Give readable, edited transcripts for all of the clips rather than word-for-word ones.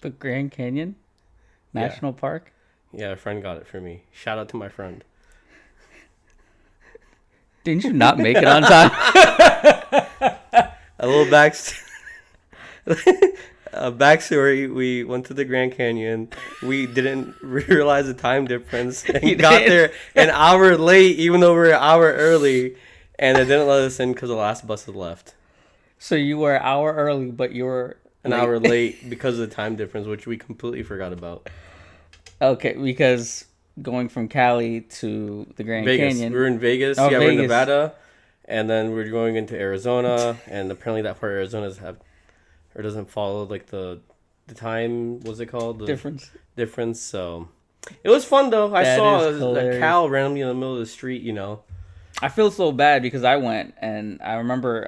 The Grand Canyon National Park? Yeah, a friend got it for me. Shout out to my friend. Didn't you not make it on time? A little backstory. We went to the Grand Canyon. We didn't realize the time difference and got there an hour late, even though we were an hour early. And they didn't let us in because the last bus had left. So you were an hour early, but you were an hour late because of the time difference, which we completely forgot about. Okay, because going from Cali to the Grand Canyon. We were in Vegas. Oh, yeah, Vegas. We're in Nevada. And then we're going into Arizona. And apparently that part of Arizona doesn't follow like the time, what's it called? The difference. So it was fun though. I saw a cow randomly in the middle of the street, you know. I feel so bad because I went and I remember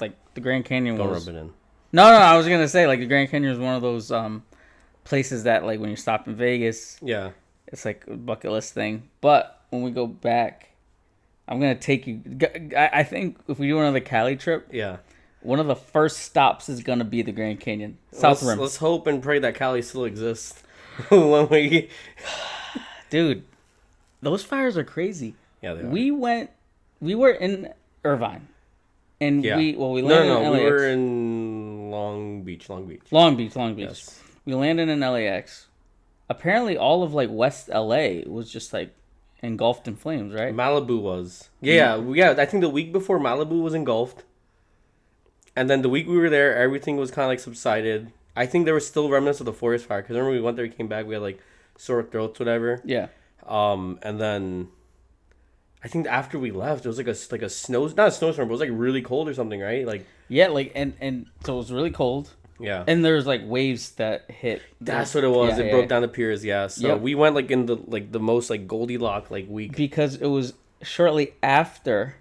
like the Grand Canyon Don't rub it in. No, I was gonna say like the Grand Canyon is one of those places that like when you stop in Vegas, yeah, it's like a bucket list thing. But when we go back, I'm gonna take you. I think if we do another Cali trip, yeah, one of the first stops is gonna be the Grand Canyon, South Rim. Let's hope and pray that Cali still exists when we. Dude, those fires are crazy. Yeah, they are. We were in Irvine, and we landed in LAX. We were in Long Beach. Long Beach. Yes. We landed in LAX. Apparently, all of like West LA was just like engulfed in flames, right? Malibu was. Yeah. I think the week before Malibu was engulfed, and then the week we were there, everything was kind of like subsided. I think there were still remnants of the forest fire because remember we went there, we came back, we had like sore throats, whatever. Yeah. And then I think after we left, it was like a snow, not a snowstorm, but it was like really cold or something, right? Like yeah, like and so it was really cold. Yeah. And there's like waves that hit. That's what it was. It broke down the piers. Yeah. So we went like in the most like Goldilocks like week because it was shortly after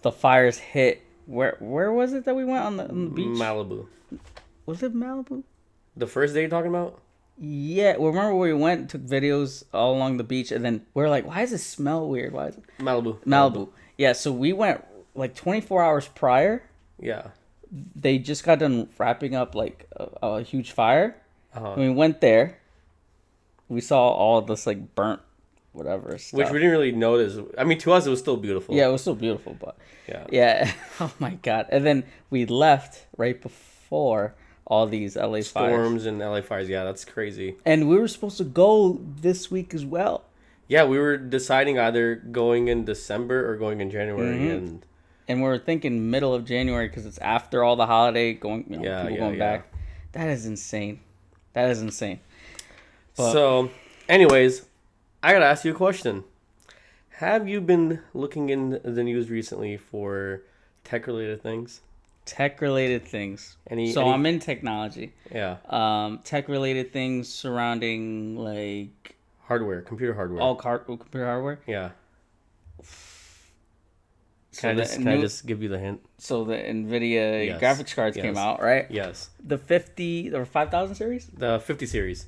the fires hit. Where was it that we went on the beach? Malibu. Was it Malibu? The first day you're talking about? Yeah, well, remember where we went, took videos all along the beach, and then we were like, why does it smell weird? Why is it? Malibu. Yeah, so we went like 24 hours prior. Yeah. They just got done wrapping up like a huge fire. When we went there, we saw all this like burnt whatever stuff. Which we didn't really notice. I mean, to us, it was still beautiful. Yeah, it was still beautiful, but... Yeah. Oh, my God. And then we left right before all these LA fires. Storms and LA fires. Yeah, that's crazy. And we were supposed to go this week as well. Yeah, we were deciding either going in December or going in January. Mm-hmm. And we were thinking middle of January because it's after all the holiday going, people going back. That is insane. But, so, anyways, I got to ask you a question. Have you been looking in the news recently for tech-related things? Tech-related things. I'm in technology. Yeah. Tech-related things surrounding, like... hardware, computer hardware. All computer hardware? Yeah. Can I just give you the hint? So the NVIDIA graphics cards came out, right? Yes. The 50 or 5000 series? The 50 series.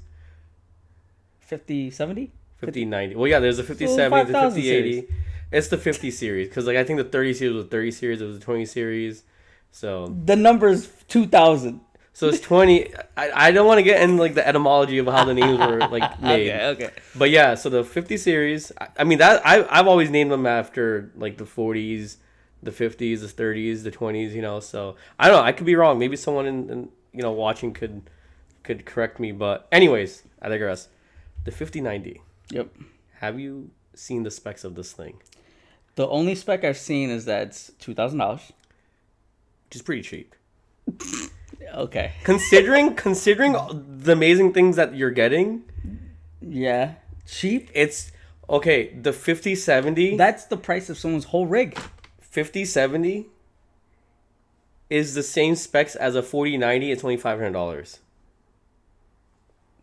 5070? 5090. Well, yeah, there's a 5070, the 5080. Series. It's the 50 series because like I think the 30 series was 30 series, it was the 20 series. So the number is 2000. So it's 20. I don't want to get in like the etymology of how the names were like made. Okay. But yeah, so the 50 series. I mean that I've always named them after like the 40s, the 50s, the 30s, the 20s. You know, so I don't know. I could be wrong. Maybe someone in watching could correct me. But anyways, I digress. The 5090. Yep. Have you seen the specs of this thing? The only spec I've seen is that it's $2,000, which is pretty cheap. Okay. Considering the amazing things that you're getting. Yeah. Cheap? It's okay, the 5070. That's the price of someone's whole rig. 5070 is the same specs as a 4090 at $2,500.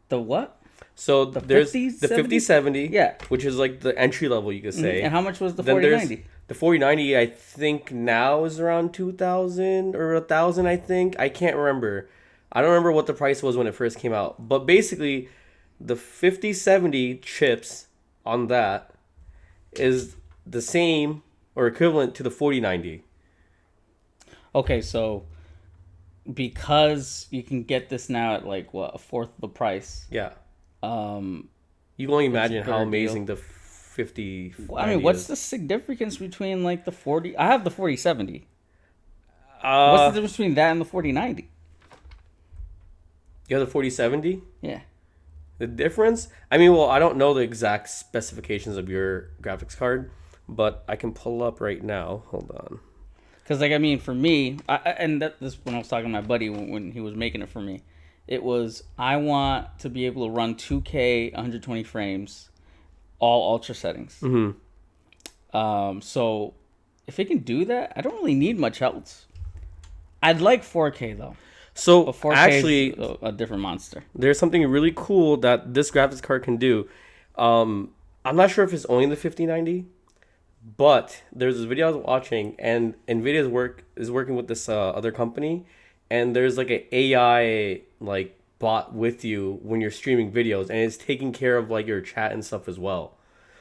The what? So there's the 5070, which is like the entry level, you could say. And how much was the 4090? The 4090, I think now is around 2,000 or 1,000. I think I can't remember. I don't remember what the price was when it first came out. But basically, the 5070 chips on that is the same or equivalent to the 4090. Okay, so because you can get this now at like what, a fourth of the price. Yeah. Um, You can only imagine how amazing the 50. I mean, what's the significance between like the 40? I have the 4070. What's the difference between that and the 4090? You have the 4070? Yeah. The difference? I mean, well, I don't know the exact specifications of your graphics card, but I can pull up right now. Hold on. Because, like, I mean, for me, this when I was talking to my buddy when he was making it for me, it was, I want to be able to run 2K 120 frames, all ultra settings. Mm-hmm. So, if it can do that, I don't really need much else. I'd like 4K, though. So, But 4K actually, is a different monster. There's something really cool that this graphics card can do. I'm not sure if it's only in the 5090, but there's this video I was watching, and NVIDIA is working with this other company, and there's like an AI like bot with you when you're streaming videos, and it's taking care of like your chat and stuff as well.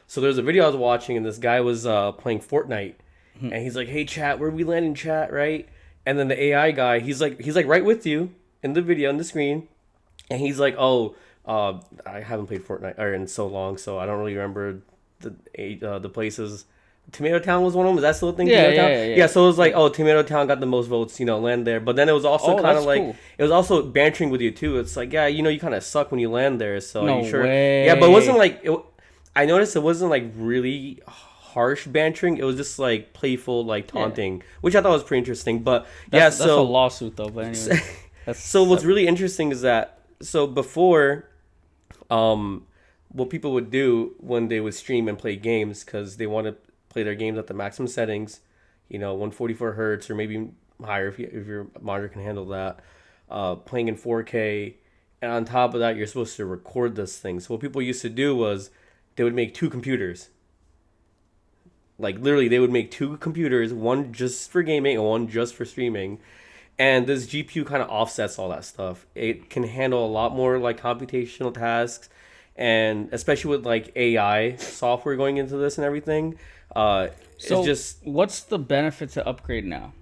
So there's a video I was watching, and this guy was playing Fortnite, and he's like, "Hey chat, where we land in chat, right?" And then the AI guy, he's like right with you in the video on the screen, and he's like, "Oh, I haven't played Fortnite in so long, so I don't really remember the places." Tomato Town was one of them. Is that still a thing? Yeah. So it was like, oh, Tomato Town got the most votes, land there. But then it was also kind of like, cool. It was also bantering with you too. It's like, yeah, you kind of suck when you land there. So no you sure? Way. Yeah, but it wasn't like I noticed it wasn't like really harsh bantering. It was just like playful, like taunting, which I thought was pretty interesting. But that's a lawsuit though. But anyway, so what's really interesting is that before, what people would do when they would stream and play games because they want to play their games at the maximum settings, 144 hertz or maybe higher if your monitor can handle that, playing in 4K, and on top of that you're supposed to record this thing. So what people used to do was they would make two computers. Like literally they would make two computers, one just for gaming and one just for streaming, and this GPU kind of offsets all that stuff. It can handle a lot more like computational tasks, and especially with like AI software going into this and everything. So it's just, what's the benefit to upgrade now?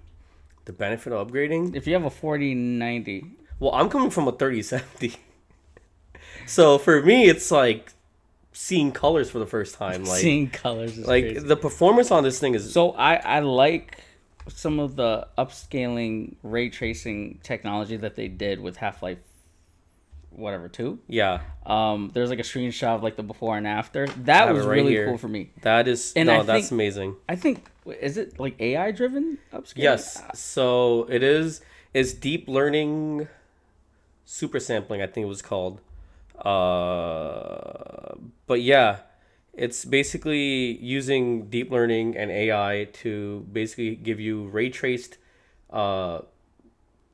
The benefit of upgrading? If you have a 4090. Well, I'm coming from a 3070. So for me, it's like seeing colors for the first time. Like seeing colors is like crazy. The performance on this thing is... So I like some of the upscaling ray tracing technology that they did with Half-Life 2. Yeah. There's like a screenshot of like the before and after. That was really cool for me. That is, that's amazing. I think, is it like AI driven upscaling? Yes. So it's deep learning super sampling, I think it was called. But yeah, it's basically using deep learning and AI to basically give you ray traced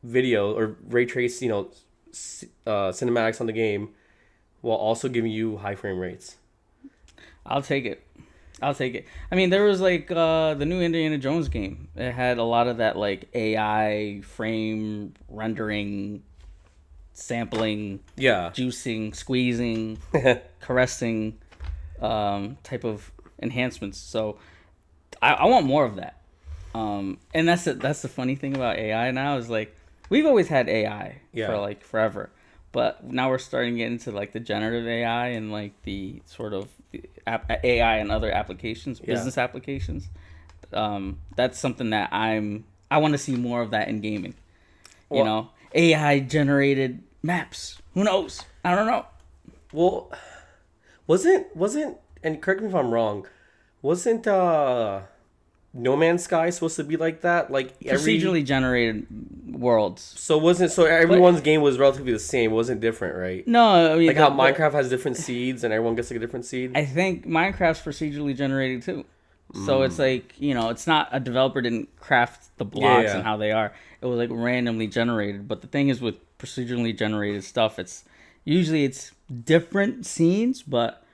video or ray traced, cinematics on the game while also giving you high frame rates. I'll take it. I mean, there was like the new Indiana Jones game. It had a lot of that like AI frame rendering, sampling, juicing, squeezing, caressing type of enhancements. So I want more of that. And that's the funny thing about AI now is like we've always had AI for like forever, but now we're starting to get into like the generative AI and like the sort of AI and other applications, business applications. That's something that I want to see more of that in gaming. Well, AI generated maps. Who knows? I don't know. Well, wasn't and correct me if I'm wrong, wasn't No Man's Sky supposed to be like that? Like procedurally generated worlds. So everyone's game was relatively the same. It wasn't different, right? No, I mean like how Minecraft has different seeds and everyone gets like a different seed. I think Minecraft's procedurally generated too. So it's like, it's not a developer didn't craft the blocks and how they are. It was like randomly generated. But the thing is with procedurally generated stuff, it's different scenes, but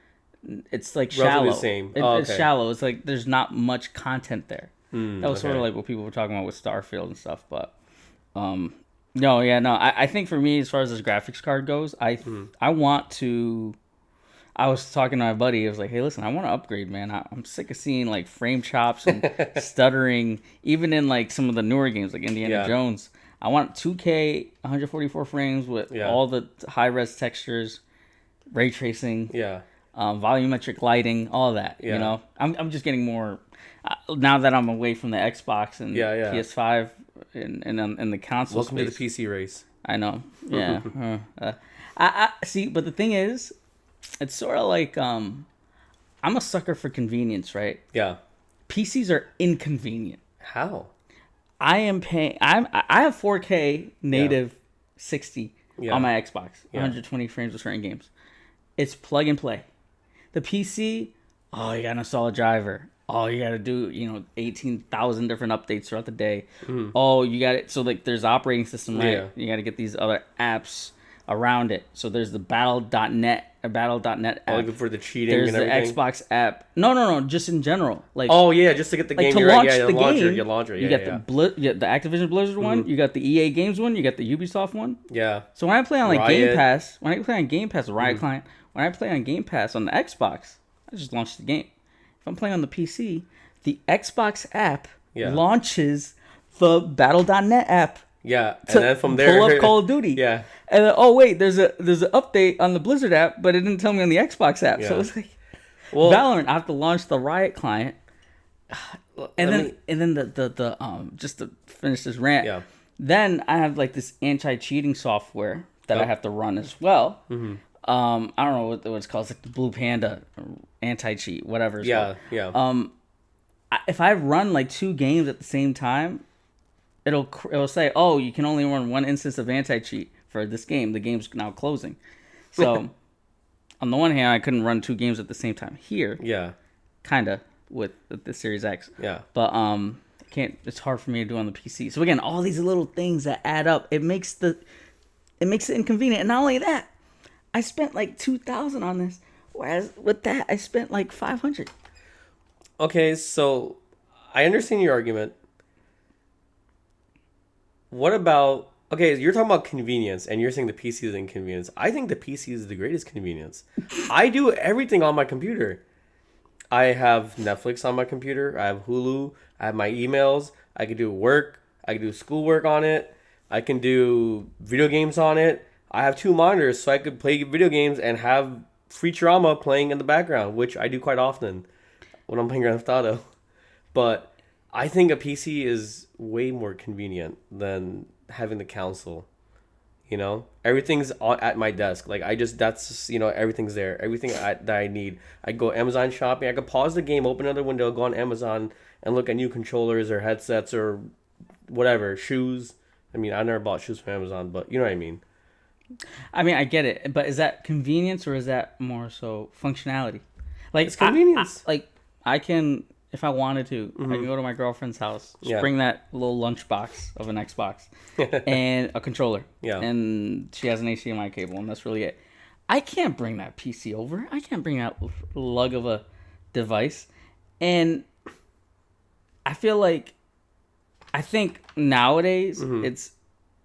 it's like shallow. The same. It's shallow. It's like there's not much content there. That was sort of like what people were talking about with Starfield and stuff. But I think for me, as far as this graphics card goes, I want to. I was talking to my buddy. I was like, "Hey, listen, I want to upgrade, man. I'm sick of seeing like frame chops and stuttering, even in like some of the newer games like Indiana Jones. I want 2K 144 frames with all the high res textures, ray tracing, volumetric lighting, all that. You know, I'm just getting more now that I'm away from the Xbox and PS5 and the console. Welcome space. to the PC race. I know. Yeah. I see, but the thing is, it's sort of like I'm a sucker for convenience, right? Yeah. PCs are inconvenient. How? I am paying. I have 4K native 60 on my Xbox, 120 frames with certain games. It's plug and play. The PC, oh, you gotta install a driver. Oh, you gotta do 18,000 different updates throughout the day. Mm-hmm. Oh, you got it. So like, there's operating system, right? Yeah. You gotta get these other apps around it. So there's the Battle.net app. Oh, for the cheating there's and everything? The Xbox app. No, just in general. Like, oh yeah, just to get the game. To launch the launcher, game, launcher. You got the Activision Blizzard one. You got the EA Games one. You got the Ubisoft one. Yeah. So when I play on like Riot. Game Pass, Riot client. When I play on Game Pass on the Xbox, I just launch the game. If I'm playing on the PC, the Xbox app launches the Battle.net app. Yeah, and then from there, pull up Call of Duty. Yeah, and then, oh wait, there's an update on the Blizzard app, but it didn't tell me on the Xbox app. So it's like, Valorant, I have to launch the Riot client, and then the just to finish this rant. Yeah. Then I have like this anti-cheating software that I have to run as well. Mm-hmm. I don't know what it's called. It's like the Blue Panda anti-cheat, whatever. It's called. Yeah. If I run like 2 games at the same time, it'll say, oh, you can only run 1 instance of anti-cheat for this game. The game's now closing. So on the one hand, I couldn't run 2 games at the same time here. Yeah. Kind of with the Series X. Yeah. But it's hard for me to do on the PC. So again, all these little things that add up, it makes it inconvenient. And not only that, I spent like $2,000 on this, whereas with that I spent like $500. Okay, so I understand your argument. What about you're talking about convenience, and you're saying the PC is inconvenience. I think the PC is the greatest convenience. I do everything on my computer. I have Netflix on my computer. I have Hulu. I have my emails. I can do work. I can do schoolwork on it. I can do video games on it. I have 2 monitors, so I could play video games and have Futurama playing in the background, which I do quite often when I'm playing Grand Theft Auto. But I think a PC is way more convenient than having the console. You know, everything's at my desk. Like everything's there. Everything that I need. I go Amazon shopping. I could pause the game, open another window, go on Amazon, and look at new controllers or headsets or whatever, shoes. I mean, I never bought shoes from Amazon, but you know what I mean. I mean, I get it, but is that convenience or is that more so functionality? Like, it's convenience. I can, if I wanted to, I can go to my girlfriend's house, just bring that little lunchbox of an Xbox and a controller. Yeah. And she has an HDMI cable, and that's really it. I can't bring that PC over. I can't bring that lug of a device. And I think nowadays it's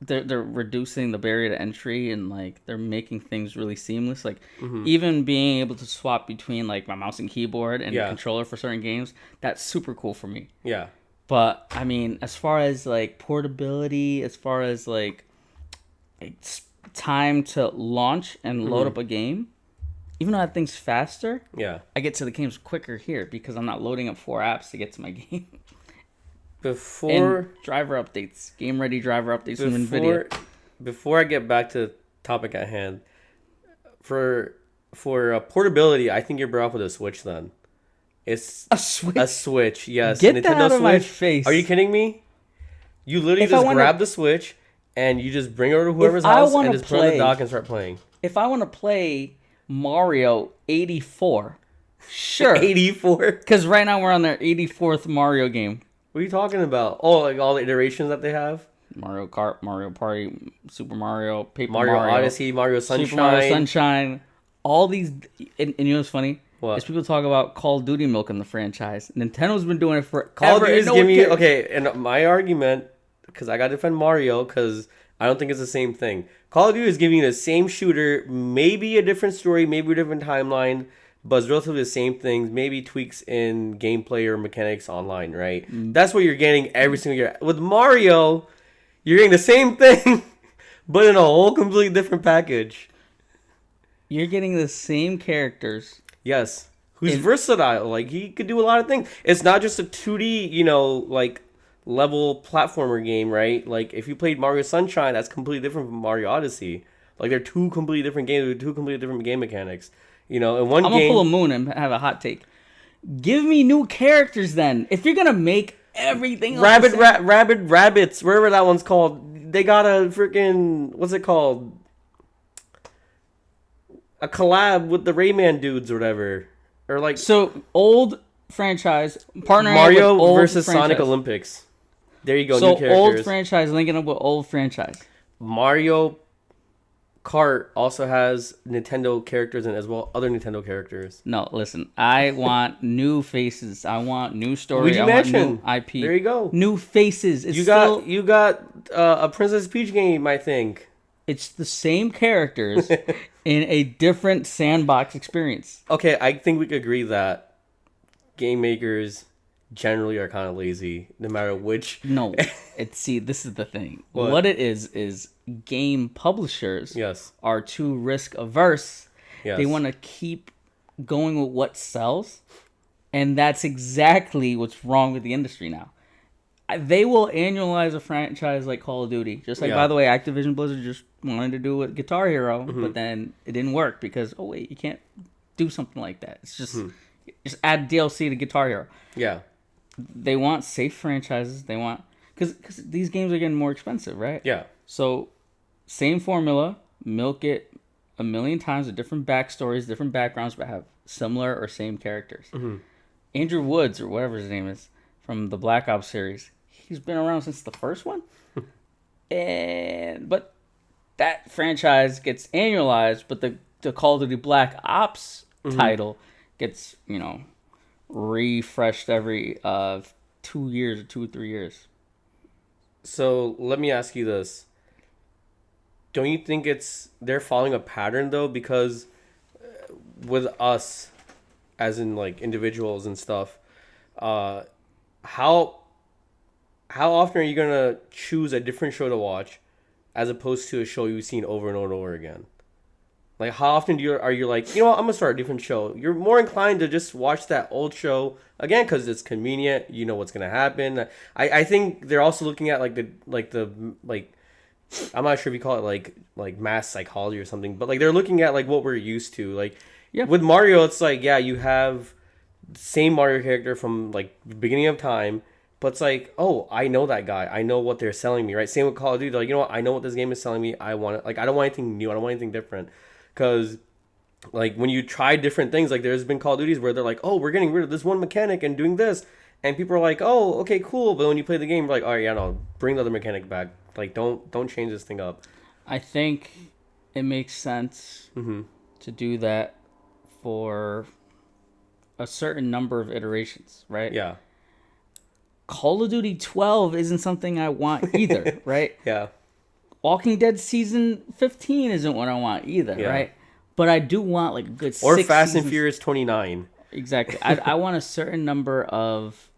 they're reducing the barrier to entry, and like they're making things really seamless. Like even being able to swap between like my mouse and keyboard and controller for certain games, that's super cool for me. Yeah. But I mean, as far as like portability, as far as like time to launch and load up a game, even though that thing's faster, I get to the games quicker here because I'm not loading up 4 apps to get to my game. And driver updates, game ready driver updates from NVIDIA. Before I get back to the topic at hand, for portability, I think you're better off with a Switch then. It's a Switch, yes. Get Nintendo that out of my face. Are you kidding me? You literally just grab the Switch and you just bring it over to whoever's house and just put it on the dock and start playing. If I want to play Mario 84, sure. 84? Because right now we're on their 84th Mario game. What are you talking about? Oh, like all the iterations that they have? Mario Kart, Mario Party, Super Mario, Paper Mario Odyssey, Mario Sunshine. Super Mario Sunshine. All these... And you know what's funny? What? Is people talk about Call of Duty milking the franchise. Nintendo's been doing it forever. Call of Duty's giving me... Okay, and my argument, because I got to defend Mario, because I don't think it's the same thing. Call of Duty is giving you the same shooter, maybe a different story, maybe a different timeline, but it's relatively the same things, maybe tweaks in gameplay or mechanics online, right? That's what you're getting every single year. With Mario, You're getting the same thing, but in a whole completely different package. You're getting the same characters. Yes. Who's versatile. Like, he could do a lot of things. It's not just a 2D, like, level platformer game, right? Like, if you played Mario Sunshine, that's completely different from Mario Odyssey. Like, they're two completely different games with two completely different game mechanics. In one I'm game... gonna pull a moon and have a hot take. Give me new characters then. If you're gonna make everything Rabbits, wherever that one's called, they got a freaking... What's it called? A collab with the Rayman dudes or whatever. Or like... So, old franchise, partnering Mario with old versus franchise. Sonic Olympics. There you go, So, new characters. old franchise linking up with old franchise. Mario Kart also has Nintendo characters and as well other Nintendo characters. No, listen. I want new faces. I want new story. Luigi I Mansion. want new IP. There you go. New faces. It's You got a Princess Peach game, I think. It's the same characters in a different sandbox experience. Okay, I think we could agree that game makers generally are kind of lazy, no matter which. No, this is the thing. What? What it is game publishers Yes. are too risk averse. Yes. They want to keep going with what sells, and that's exactly what's wrong with the industry now. They will annualize a franchise like Call of Duty. Just like, by the way, Activision Blizzard just wanted to do with Guitar Hero, but then it didn't work because, oh, wait, you can't do something like that. It's just add DLC to Guitar Hero. Yeah. They want safe franchises. They want... Because these games are getting more expensive, right? Yeah. So, same formula, milk it a million times with different backstories, different backgrounds, but have similar or same characters. Andrew Woods, or whatever his name is, from the Black Ops series, he's been around since the first one. But that franchise gets annualized, but the Call of Duty Black Ops title gets, refreshed every 2 years or 2 or 3 years. So let me ask you this. Don't you think they're following a pattern though? Because with us, as in like individuals and stuff, how often are you gonna choose a different show to watch, as opposed to a show you've seen over and over and over again? Like, how often are you like, I'm gonna start a different show? You're more inclined to just watch that old show again because it's convenient. You know what's gonna happen. I think they're also looking at like I'm not sure if you call it like mass psychology or something, but like they're looking at like what we're used to. Like with Mario, it's like you have the same Mario character from like the beginning of time. But it's like, oh, I know that guy. I know what they're selling me, right? Same with Call of Duty. They're like, you know what? I know what this game is selling me. I want it. Like, I don't want anything new. I don't want anything different. Because, like, when you try different things, like, there's been Call of Duties where they're like, oh, we're getting rid of this one mechanic and doing this. And people are like, oh, okay, cool. But when you play the game, you're like, all right, no, bring the other mechanic back. Like, don't change this thing up. I think it makes sense to do that for a certain number of iterations, right? Yeah. Call of Duty 12 isn't something I want either, right? Yeah. Walking Dead Season 15 isn't what I want either, right? But I do want like a good or 6 Fast seasons. and Furious 29. Exactly. I want a certain number of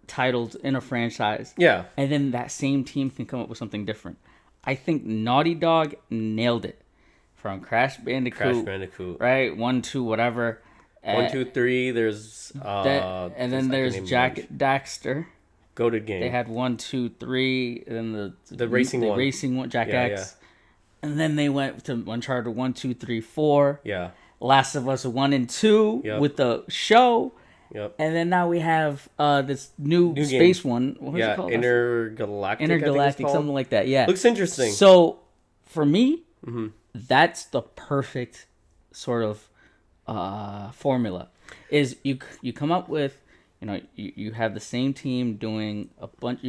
titles in a franchise. Yeah. And then that same team can come up with something different. I think Naughty Dog nailed it. From Crash Bandicoot. Right? 1, 2, whatever. 1, 2, 3. There's and then there's Jack Daxter. Goated game. They had 1, 2, 3, and then the racing one, Jack X, and then they went to Uncharted 1, 2, 3, 4. Yeah. Last of Us 1 and 2 with the show. Yep. And then now we have this new space game. One. What is it called? Intergalactic, something like that. Yeah. Looks interesting. So for me, that's the perfect sort of formula. Is you come up with. You have the same team doing a bunch,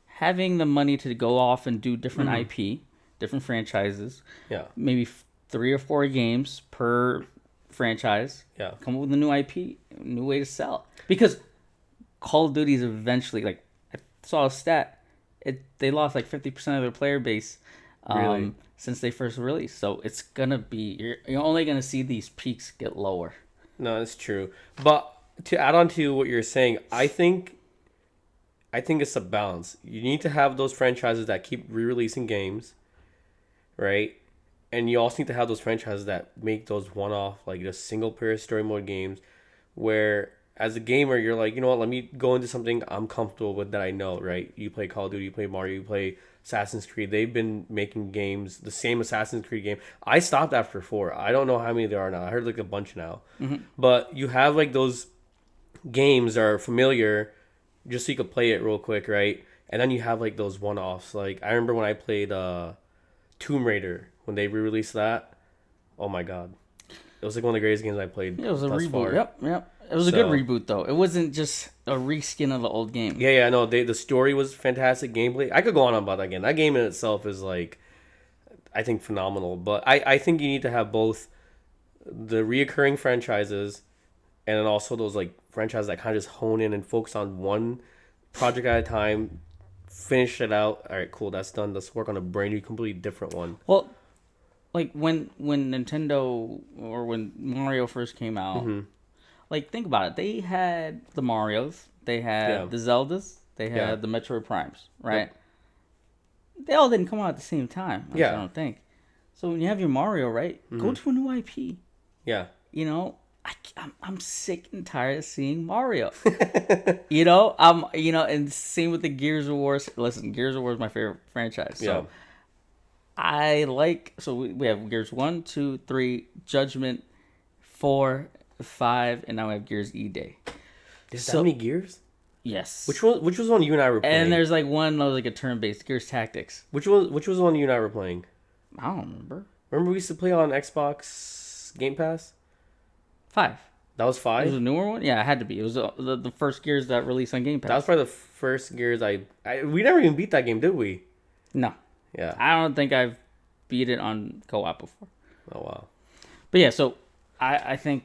having the money to go off and do different IP, different franchises. Yeah. Maybe 3 or 4 games per franchise. Yeah. Come up with a new IP, a new way to sell. Because Call of Duty is eventually, like, I saw a stat, they lost like 50% of their player base really? Since they first released. So it's going to be, you're only going to see these peaks get lower. No, that's true. But to add on to what you're saying, I think I think it's a balance. You need to have those franchises that keep re-releasing games, right? And you also need to have those franchises that make those one-off, like just single-player story mode games, where as a gamer you're like, you know what? Let me go into something I'm comfortable with that I know, right? You play Call of Duty, you play Mario, you play Assassin's Creed. They've been making games, the same Assassin's Creed game. I stopped after 4. I don't know how many there are now. I heard like a bunch now. But you have like those games that are familiar just so you could play it real quick, right? And then you have like those one-offs. Like I remember when I played Tomb Raider when they re-released that. Oh my god, it was like one of the greatest games I played. It was a thus reboot. far. Yep. It was a good reboot though. It wasn't just a reskin of the old game. Yeah. No, the story was fantastic. Gameplay, I could go on about that game. That game in itself is like, I think, phenomenal. But I think you need to have both the reoccurring franchises and then also those like franchises that kind of just hone in and focus on one project at a time, finish it out. All right, cool, that's done. Let's work on a brand new, completely different one. Well, like when Nintendo or when Mario first came out, like think about it. They had the Marios, they had the Zeldas, they had the Metroid Primes, right? Yep. They all didn't come out at the same time. I don't think. So when you have your Mario, right, go to a new IP. Yeah. You know, I'm sick and tired of seeing Mario. You know, and same with the Gears of War. Listen, Gears of War is my favorite franchise. So I like. So we have Gears 1, 2, 3, Judgment, 4, 5, and now we have Gears E-Day. There's that many Gears? Yes. Which was one you and I were playing? And there's like one that was like a turn-based Gears Tactics. Which was the one you and I were playing? I don't remember. Remember we used to play on Xbox Game Pass? 5. That was 5? It was a newer one? Yeah, it had to be. It was the first Gears that released on Game Pass. That was probably the first Gears we never even beat that game, did we? No. Yeah. I don't think I've beat it on co-op before. Oh, wow. But yeah, so I think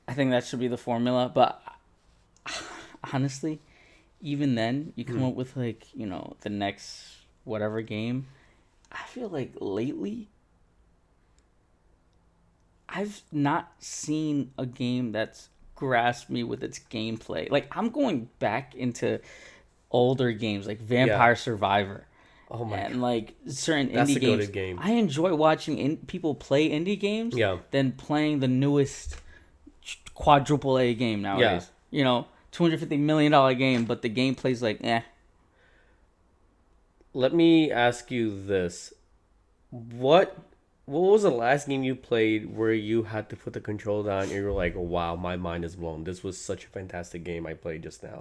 that should be the formula. But honestly, even then, you come up with like, you know, the next whatever game. I feel like lately, I've not seen a game that's grasped me with its gameplay. Like, I'm going back into older games like Vampire Survivor. Oh my and like certain That's indie a games. goated game. I enjoy watching people play indie games than playing the newest quadruple A game nowadays. You know, $250 million game, but the gameplay's like, eh. Let me ask you this. What was the last game you played where you had to put the control down and you were like, wow, my mind is blown. This was such a fantastic game I played just now.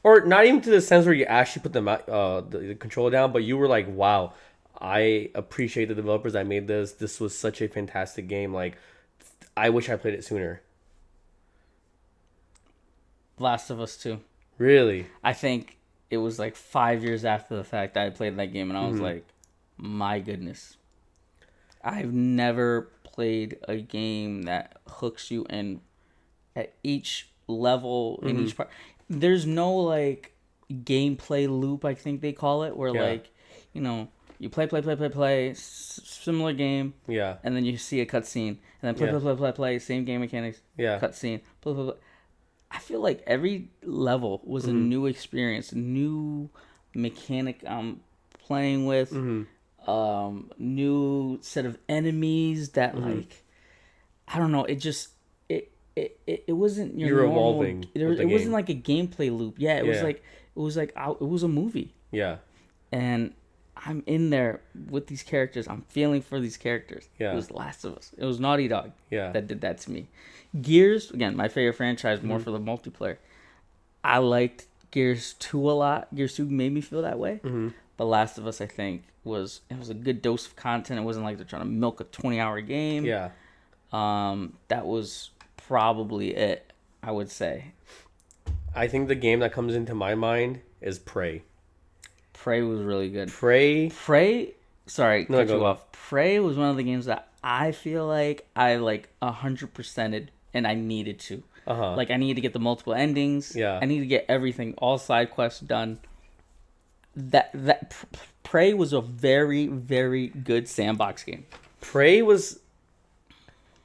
Or not even to the sense where you actually put the controller down, but you were like, wow, I appreciate the developers that made this. This was such a fantastic game. Like, I wish I played it sooner. Last of Us 2. Really? I think it was like 5 years after the fact that I played that game, and I was like, my goodness. I've never played a game that hooks you in at each level, in each part. There's no like gameplay loop, I think they call it, where like, you know, you play, similar game, and then you see a cutscene, and then play, same game mechanics, cutscene, I feel like every level was a new experience, new mechanic I'm playing with, new set of enemies that like, I don't know, it just it wasn't your You're normal, evolving. It wasn't like a gameplay loop. Yeah, it was like it was a movie. Yeah. And I'm in there with these characters. I'm feeling for these characters. Yeah. It was Last of Us. It was Naughty Dog. Yeah. That did that to me. Gears, again, my favorite franchise, more for the multiplayer. I liked Gears 2 a lot. Gears 2 made me feel that way. But Last of Us, I think, was a good dose of content. It wasn't like they're trying to milk a 20-hour game. Yeah. That was probably it, I would say. I think the game that comes into my mind is Prey. Prey was really good. Prey. Sorry, cut you off. Prey was one of the games that I feel like I 100%ed, and I needed to. Like, I needed to get the multiple endings. Yeah. I needed to get everything, all side quests done. Prey was a very, very good sandbox game. Prey was...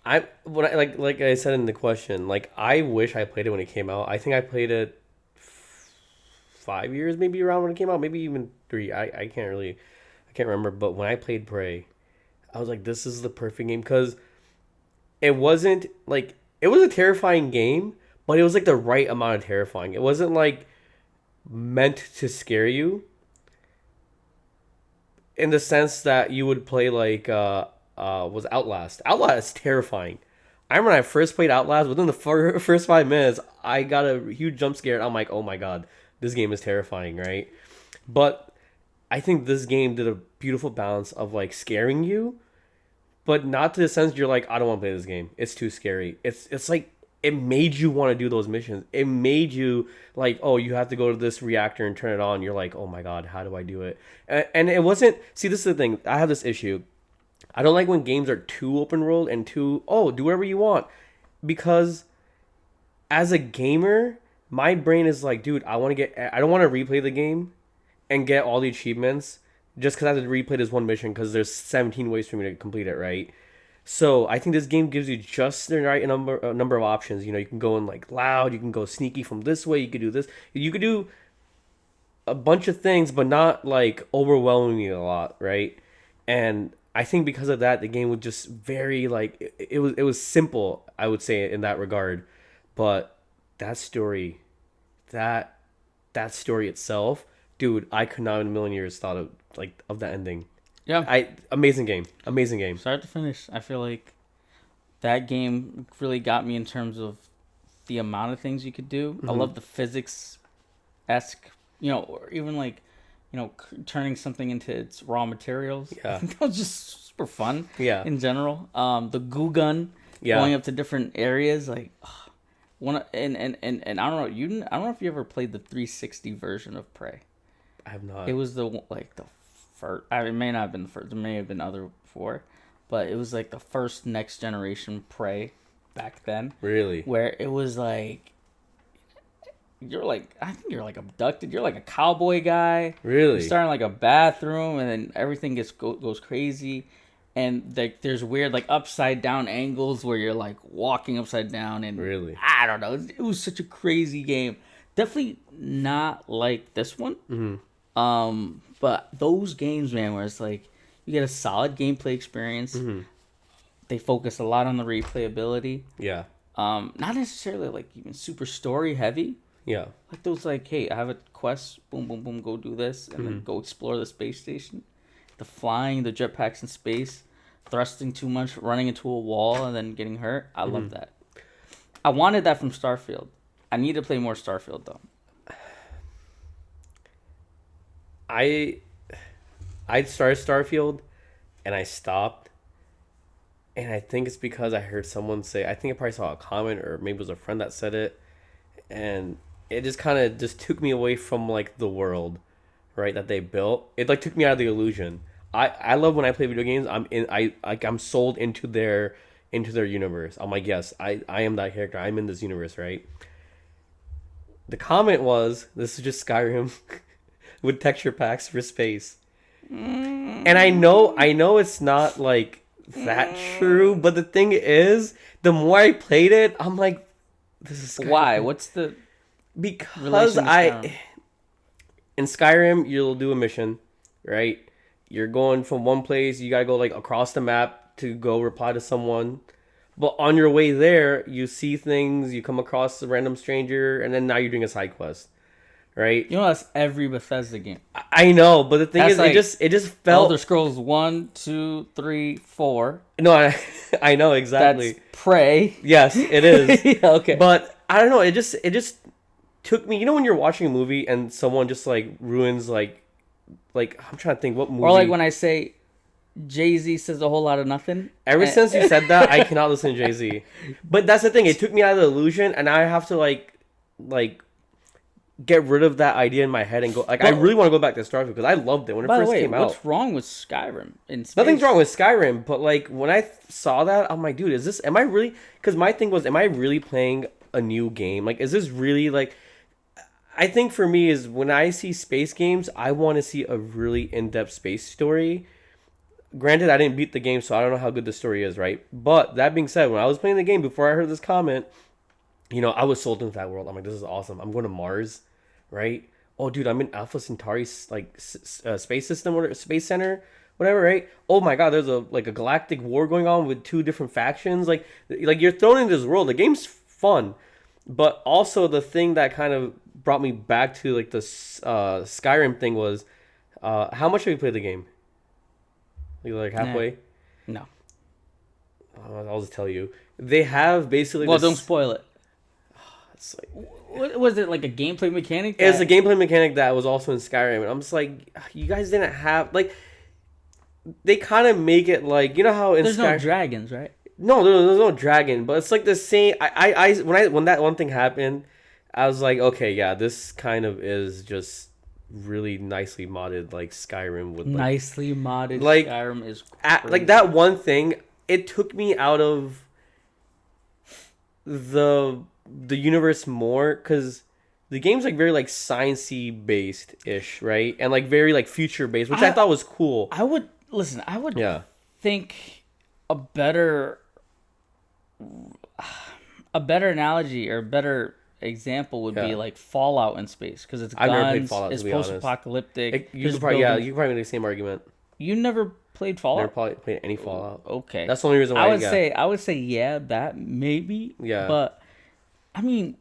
Like I said in the question, like I wish I played it when it came out. I think I played it 5 years maybe around when it came out, maybe even 3. I can't remember. But when I played Prey, I was like, this is the perfect game because it wasn't like it was a terrifying game, but it was like the right amount of terrifying. It wasn't like meant to scare you in the sense that you would play like was Outlast. Outlast is terrifying. I remember when I first played Outlast, within the first 5 minutes, I got a huge jump scare. And I'm like, oh my god, this game is terrifying, right? But I think this game did a beautiful balance of like scaring you, but not to the sense you're like, I don't want to play this game. It's too scary. It's like it made you want to do those missions. It made you like, oh, you have to go to this reactor and turn it on. You're like, oh my god, how do I do it? And it wasn't. See, this is the thing. I have this issue. I don't like when games are too open world and too, oh, do whatever you want, because as a gamer, my brain is like, dude, I don't want to replay the game and get all the achievements just because I have to replay this one mission because there's 17 ways for me to complete it, right? So I think this game gives you just the right number of options. You know, you can go in like loud, you can go sneaky from this way, you could do this, you could do a bunch of things, but not like overwhelming you a lot, right? And I think because of that, the game was just very like it was simple, I would say in that regard, but that story, that that story itself, dude, I could not in a million years thought of like of that ending. Yeah, Amazing game, amazing game. start to finish, I feel like that game really got me in terms of the amount of things you could do. I love the physics esque, or even like, turning something into its raw materials. Yeah. I think that was just super fun. Yeah. In general, the goo gun, Yeah. going up to different areas, like and I don't know, I don't know if you ever played the 360 version of Prey. I have not. It was the first. I mean, it may not have been the first. There may have been other before, but it was like the first next generation Prey back then. Really? Where it was like I think you're like abducted. You're like a cowboy guy. Really? You start in like a bathroom, and then everything goes crazy, and like there's weird like upside down angles where you're like walking upside down, and Really? I don't know. It was such a crazy game. Definitely not like this one. But those games, man, where it's like you get a solid gameplay experience. They focus a lot on the replayability. Yeah. Not necessarily like even super story heavy. Yeah. Like those, like, hey, I have a quest, boom, boom, boom, go do this, and then go explore the space station. The flying, the jetpacks in space, thrusting too much, running into a wall, and then getting hurt. I love that. I wanted that from Starfield. I need to play more Starfield, though. I started Starfield, and I stopped. And I think it's because I heard someone say, I think I probably saw a comment, or maybe it was a friend that said it, and it just kind of just took me away from like the world, right, that they built. It like took me out of the illusion. I love when I play video games. I'm sold into their universe. I'm like, yes, I am that character. I'm in this universe, right? The comment was, this is just Skyrim with texture packs for space. And I know it's not like that true, but the thing is, the more I played it, I'm like, this is Skyrim. Why? What's the Because in Skyrim, you'll do a mission, right? You're going from one place, you gotta go like across the map to go reply to someone. But on your way there, you see things, you come across a random stranger, and then now you're doing a side quest, right? that's every Bethesda game. I know, but the thing is, like it just felt. Elder Scrolls 1, 2, 3, 4. No, I know exactly. That's Prey. Yes, it is. Yeah, okay. But I don't know. It just took me. You know when you're watching a movie and someone just like ruins like I'm trying to think what movie. Or like when I say Jay-Z says a whole lot of nothing. Ever since you said that, I cannot listen to Jay-Z. But that's the thing. It took me out of the illusion, and now I have to like get rid of that idea in my head and go. Like, I really want to go back to Starfield because I loved it when it first came out. What's wrong with Skyrim in space? Nothing's wrong with Skyrim, but like when I saw that, I'm like, dude, am I really? Because my thing was, am I really playing a new game? Like, is this really like? I think for me is when I see space games, I want to see a really in-depth space story. granted, I didn't beat the game, so I don't know how good the story is, right? But that being said, when I was playing the game before I heard this comment, I was sold into that world. I'm like, this is awesome. I'm going to Mars, right? Oh, dude, I'm in Alpha Centauri's space system or space center, whatever, right? Oh my God, there's a galactic war going on with two different factions. Like you're thrown into this world. The game's fun, but also the thing that kind of brought me back to like the Skyrim thing was, how much have you played the game? Like halfway? No. I'll just tell you. They have basically. Well, don't spoil it. It's like, what was it, like a gameplay mechanic? it's a gameplay mechanic that was also in Skyrim, and I'm just like, you guys didn't have like. They kind of make it like, how in there's Skyrim. no dragons, right? No, there's no dragon, but it's like the same. When that one thing happened, I was like, okay, yeah, this kind of is just really nicely modded, like Skyrim with nicely modded. Like Skyrim is like that one thing. It took me out of the universe more because the game's like very like sciencey based ish, right? And like very like future based, which I thought was cool. I would think a better analogy or a better example would be like Fallout in space, because it's guns, I've never played Fallout, it's to be post-apocalyptic. You could probably make the same argument. You never played Fallout? Never probably played any Fallout. Okay, that's the only reason why I would say yeah, that maybe. Yeah, but I mean,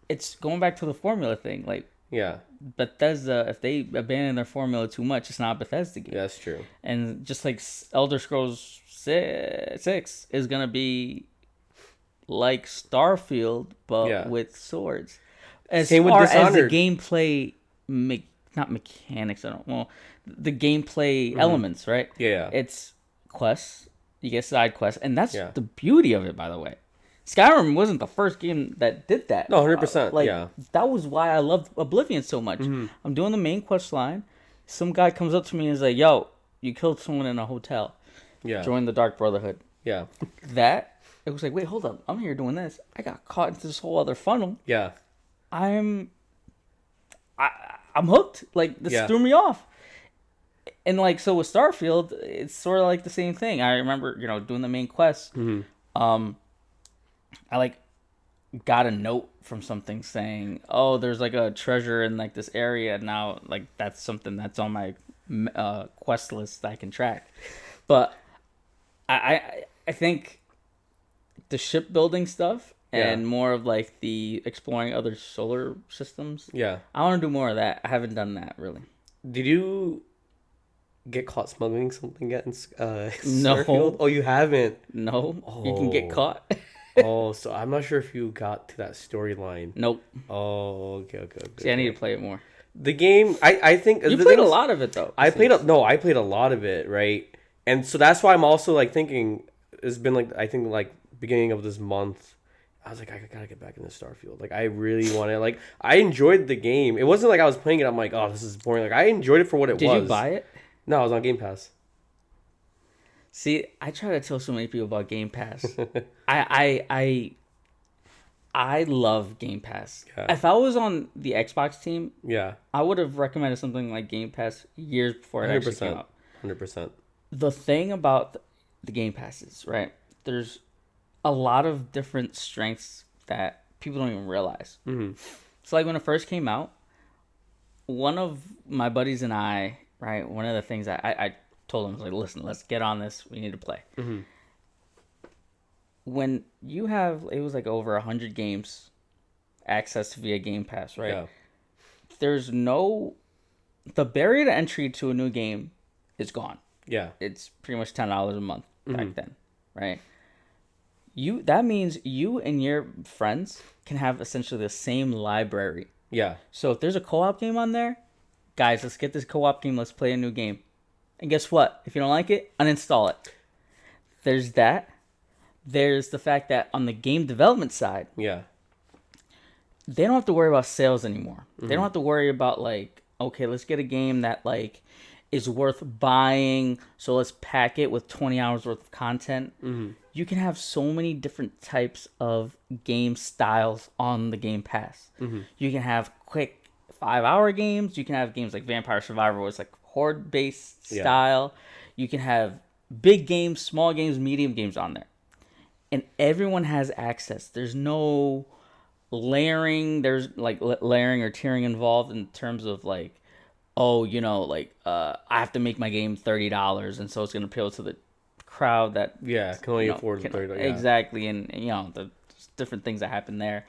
it's going back to the formula thing. Like, yeah, Bethesda, if they abandon their formula too much, it's not a Bethesda game. Yeah, that's true. And just like Elder Scrolls 6 is gonna be like Starfield, but with swords. As Same far with Dishonored. as the gameplay, not mechanics. The gameplay elements, right? Yeah. It's quests. You get side quests, and that's the beauty of it. By the way, Skyrim wasn't the first game that did that. No, 100%. Yeah. That was why I loved Oblivion so much. Mm-hmm. I'm doing the main quest line. Some guy comes up to me and is like, "Yo, you killed someone in a hotel. Yeah. Join the Dark Brotherhood." Yeah. It was like, wait, hold up. I'm here doing this. I got caught into this whole other funnel. Yeah. I'm hooked. Like, this threw me off. And like, so with Starfield, it's sort of like the same thing. I remember, doing the main quest. Mm-hmm. I like got a note from something saying, "Oh, there's like a treasure in like this area now." Like, that's something that's on my quest list that I can track. But I think the shipbuilding stuff and more of like the exploring other solar systems. Yeah. I want to do more of that. I haven't done that really. Did you get caught smuggling something yet in No. Starfield? Oh, you haven't? No. Oh. You can get caught. Oh, so I'm not sure if you got to that storyline. Nope. Oh, okay. See, I need to play it more. The game, I think you played a lot of it though. I played a lot of it, right? And so that's why I'm also like thinking it's been like, I think like beginning of this month, I was like, I gotta get back into Starfield. Like, I really want to, like, I enjoyed the game. It wasn't like I was playing it, I'm like, oh, this is boring. Like, I enjoyed it for what it was. Did you buy it? No, it was on Game Pass. See, I try to tell so many people about Game Pass. I love Game Pass. Yeah. If I was on the Xbox team, I would have recommended something like Game Pass years before it actually came out. 100%. The thing about the Game Passes, right? There's a lot of different strengths that people don't even realize. Mm-hmm. So like when it first came out, one of my buddies and I, right, one of the things I told him was like, listen, let's get on this. We need to play. Mm-hmm. When you have, it was like over 100 games accessed via Game Pass, right? Yeah. There's the barrier to entry to a new game is gone. Yeah. It's pretty much $10 a month back then, right? That means you and your friends can have essentially the same library. Yeah. So if there's a co-op game on there, guys, let's get this co-op game. Let's play a new game. And guess what? If you don't like it, uninstall it. There's that. There's the fact that on the game development side, they don't have to worry about sales anymore. Mm-hmm. They don't have to worry about like, okay, let's get a game that like is worth buying, so let's pack it with 20 hours worth of content. Mm-hmm. You can have so many different types of game styles on the Game Pass. Mm-hmm. You can have quick 5-hour games. You can have games like Vampire Survivor, where it's like horde-based style. You can have big games, small games, medium games on there, and everyone has access. There's no layering. There's like layering or tiering involved in terms of like, oh, I have to make my game $30, and so it's gonna appeal to the crowd that Yeah, can only afford the $30. Yeah. exactly, and the different things that happen there.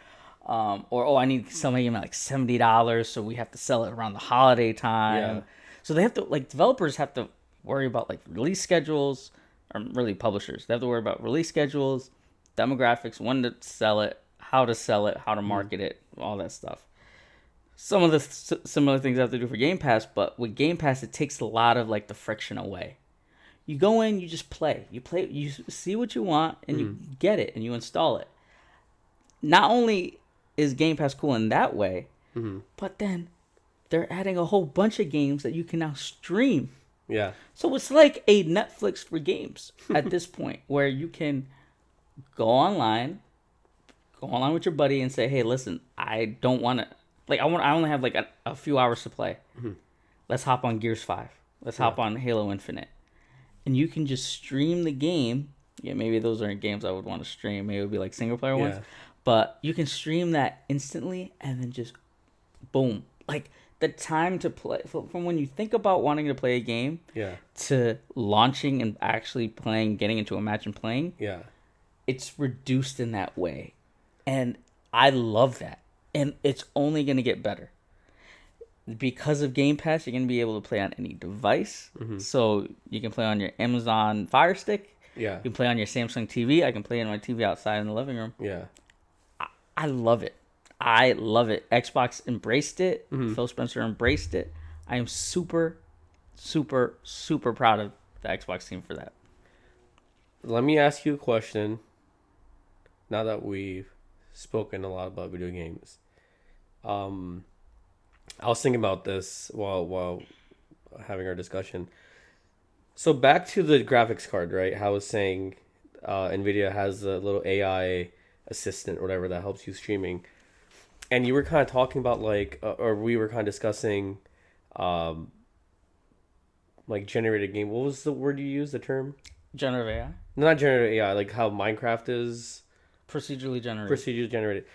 Or I need something like $70, so we have to sell it around the holiday time. Yeah. So they have to developers have to worry about like release schedules, or really publishers. They have to worry about release schedules, demographics, when to sell it, how to market it, all that stuff. Some of the similar things I have to do for Game Pass, but with Game Pass, it takes a lot of like the friction away. You go in, you just play. You see what you want, and you get it, and you install it. Not only is Game Pass cool in that way, but then they're adding a whole bunch of games that you can now stream. Yeah. So it's like a Netflix for games at this point, where you can go online with your buddy and say, "Hey, listen, I don't want to. I only have like a few hours to play. Let's hop on Gears 5. Let's hop on Halo Infinite." And you can just stream the game. Yeah, maybe those aren't games I would want to stream. Maybe it would be like single player ones. But you can stream that instantly and then just boom. Like the time to play, from when you think about wanting to play a game to launching and actually playing, getting into a match and playing, it's reduced in that way. And I love that. And it's only going to get better. Because of Game Pass, you're going to be able to play on any device. So you can play on your Amazon Fire Stick. Yeah. You can play on your Samsung TV. I can play on my TV outside in the living room. Yeah. I love it. I love it. Xbox embraced it. Phil Spencer embraced it. I am super, super, super proud of the Xbox team for that. Let me ask you a question. Now that we've spoken a lot about video games, I was thinking about this while having our discussion. So back to the graphics card, right? How I was saying, NVIDIA has a little AI assistant or whatever that helps you streaming, and you were kind of talking about or we were kind of discussing, like generated game. What was the word you used? The term? Generative AI? Not generative AI. Like how Minecraft is Procedurally generated.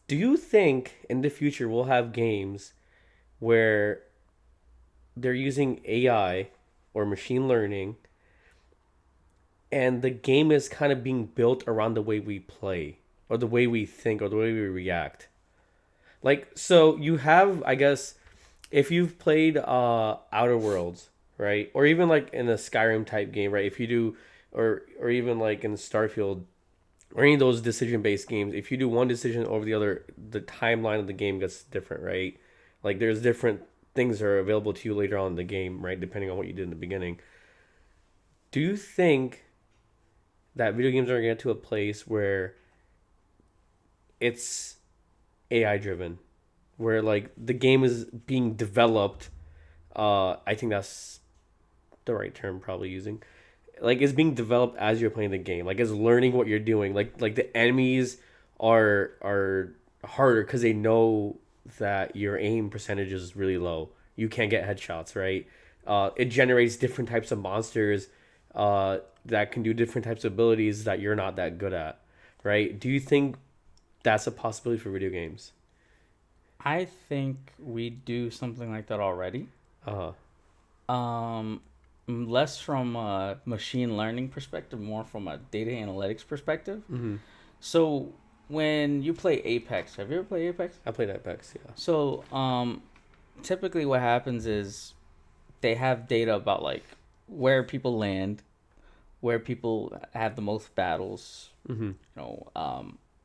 Do you think in the future we'll have games where they're using AI or machine learning and the game is kind of being built around the way we play or the way we think or the way we react? Like, so you have, I guess, if you've played Outer Worlds, right? Or even like in a Skyrim type game, right? If you do, or even like in Starfield, or any of those decision-based games, if you do one decision over the other, the timeline of the game gets different, right? Like, there's different things that are available to you later on in the game, right? Depending on what you did in the beginning. Do you think that video games are going to get to a place where it's AI-driven? Where, like, the game is being developed, I think that's the right term probably using, like it's being developed as you're playing the game, like it's learning what you're doing, like the enemies are harder because they know that your aim percentage is really low, you can't get headshots, right? It generates different types of monsters that can do different types of abilities that you're not that good at, right? Do you think that's a possibility for video games? I think we do something like that already. Less from a machine learning perspective, more from a data analytics perspective. So when you play Apex, have you ever played Apex? I played Apex, yeah. So typically what happens is they have data about like where people land, where people have the most battles,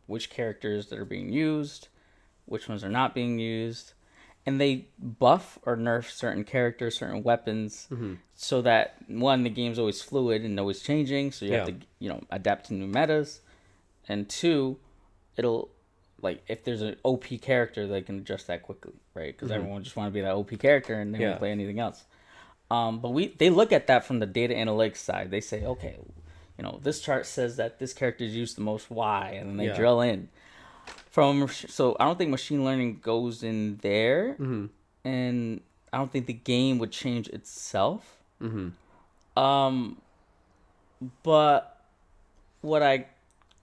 which characters that are being used, which ones are not being used. And they buff or nerf certain characters, certain weapons, so that, one, the game's always fluid and always changing, so you have to, adapt to new metas. And two, it'll, like, if there's an OP character, they can adjust that quickly, right? Because everyone just want to be that OP character and they won't play anything else. But they look at that from the data analytics side. They say, okay, this chart says that this character is used the most Y, and then they drill in. So I don't think machine learning goes in there, and I don't think the game would change itself. But what I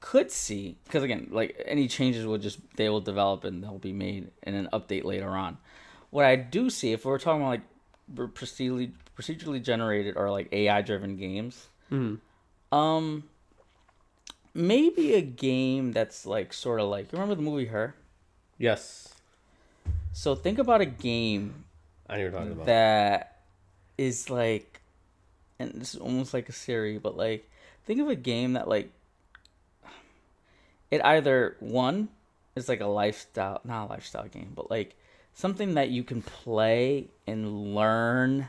could see, because again, like any changes they will develop and they'll be made in an update later on. What I do see, if we're talking about like procedurally generated or like AI driven games, um, maybe a game that's like sort of like, you remember the movie Her? Yes. So think about a game I know what you're talking about. that is like, and this is almost like a series, but like think of a game that like it either one is like a lifestyle, not a lifestyle game, but like something that you can play and learn